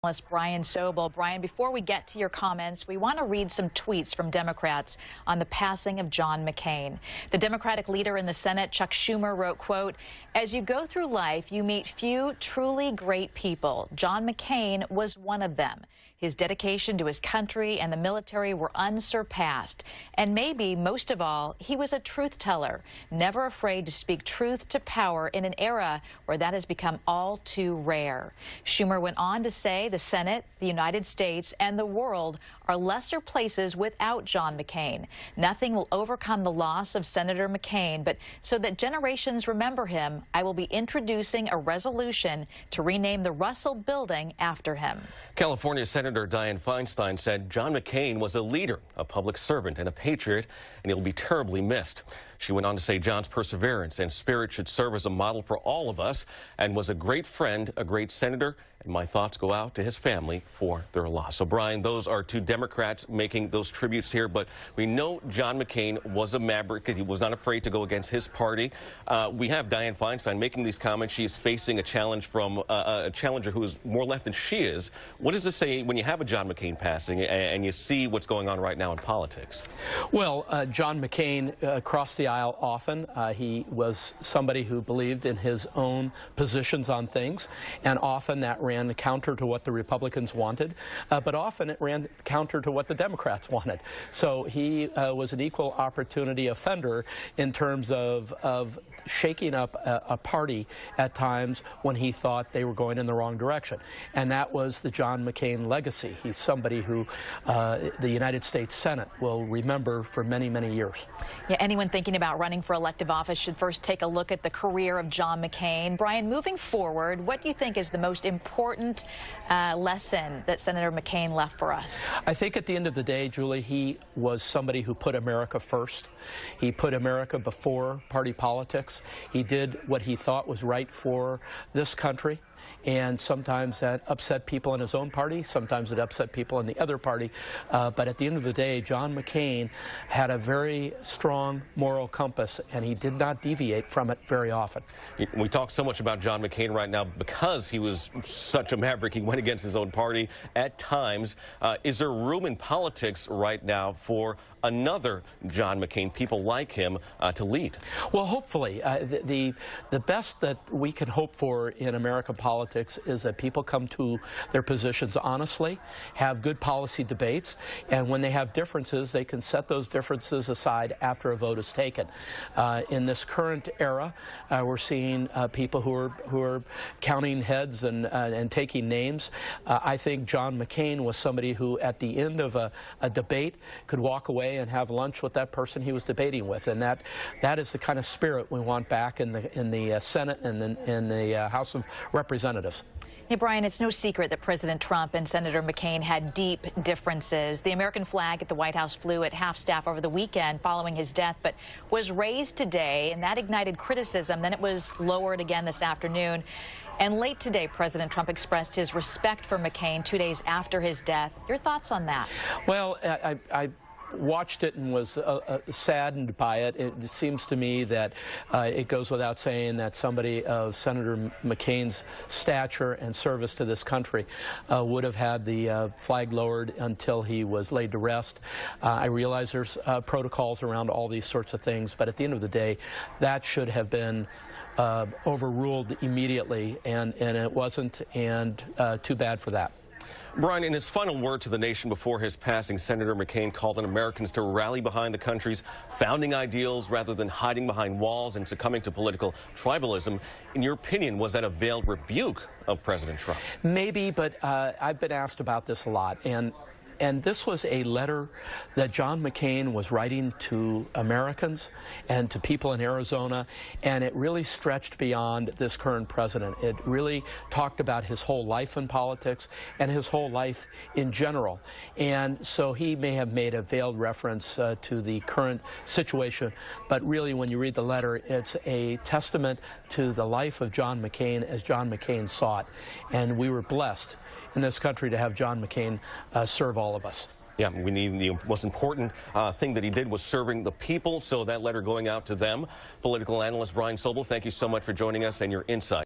Analyst Brian Sobel. Brian, before we get to your comments, we want to read some tweets from Democrats on the passing of John McCain. The Democratic leader in the Senate, Chuck Schumer, wrote, quote, "As you go through life, you meet few truly great people. John McCain was one of them. His dedication to his country and the military were unsurpassed. And maybe, most of all, he was a truth teller, never afraid to speak truth to power in an era where that has become all too rare." Schumer went on to say the Senate, the United States, and the world are lesser places without John McCain. Nothing will overcome the loss of Senator McCain, but so that generations remember him, I will be introducing a resolution to rename the Russell Building after him. California Senator Dianne Feinstein said John McCain was a leader, a public servant, and a patriot, and he'll be terribly missed. She went on to say John's perseverance and spirit should serve as a model for all of us, and was a great friend, a great senator, and my thoughts go out to his family for their loss. So, Brian, those are two Democrats making those tributes here, but we know John McCain was a maverick. He was not afraid to go against his party. We have Dianne Feinstein making these comments. She is facing a challenge from a challenger who is more left than she is. What does this say when you have a John McCain passing and you see what's going on right now in politics? Well, John McCain crossed the aisle often. He was somebody who believed in his own positions on things, and often that ran counter to what the Republicans wanted, but often it ran counter to what the Democrats wanted. So he was an equal opportunity offender in terms of shaking up a party at times when he thought they were going in the wrong direction. And that was the John McCain legacy. He's somebody who the United States Senate will remember for many, many years. Yeah, anyone thinking about running for elective office should first take a look at the career of John McCain. Brian, moving forward, what do you think is the most important lesson that Senator McCain left for us? I think at the end of the day, Julie, he was somebody who put America first. He put America before party politics. He did what he thought was right for this country. And sometimes that upset people in his own party, sometimes it upset people in the other party. But at the end of the day, John McCain had a very strong moral compass, and he did not deviate from it very often. We talk so much about John McCain right now because he was such a maverick. He went against his own party at times. Is there room in politics right now for another John McCain, people like him, to lead? Well, hopefully. The best that we can hope for in American politics is that people come to their positions honestly, have good policy debates, and when they have differences, they can set those differences aside after a vote is taken. In this current era, we're seeing people who are counting heads and taking names. I think John McCain was somebody who, at the end of a debate, could walk away and have lunch with that person he was debating with, and that is the kind of spirit we want back in the Senate and in the House of Representatives. Hey, Brian, it's no secret that President Trump and Senator McCain had deep differences. The American flag at the White House flew at half-staff over the weekend following his death, but was raised today, and that ignited criticism. Then it was lowered again this afternoon. And late today, President Trump expressed his respect for McCain 2 days after his death. Your thoughts on that? Well, I watched it and was saddened by it. It seems to me that it goes without saying that somebody of Senator McCain's stature and service to this country would have had the flag lowered until he was laid to rest. I realize there's protocols around all these sorts of things, but at the end of the day, that should have been overruled immediately, and it wasn't, and too bad for that. Brian, in his final word to the nation before his passing, Senator McCain called on Americans to rally behind the country's founding ideals rather than hiding behind walls and succumbing to political tribalism. In your opinion, was that a veiled rebuke of President Trump? Maybe, but I've been asked about this a lot, and this was a letter that John McCain was writing to Americans and to people in Arizona, and it really stretched beyond this current president. It really talked about his whole life in politics and his whole life in general. And so he may have made a veiled reference to the current situation, but really when you read the letter, it's a testament to the life of John McCain as John McCain saw it. And we were blessed in this country to have John McCain serve all of us. Yeah, we need the most important thing that he did was serving the people, so that letter going out to them. Political analyst Brian Sobel, thank you so much for joining us and your insight.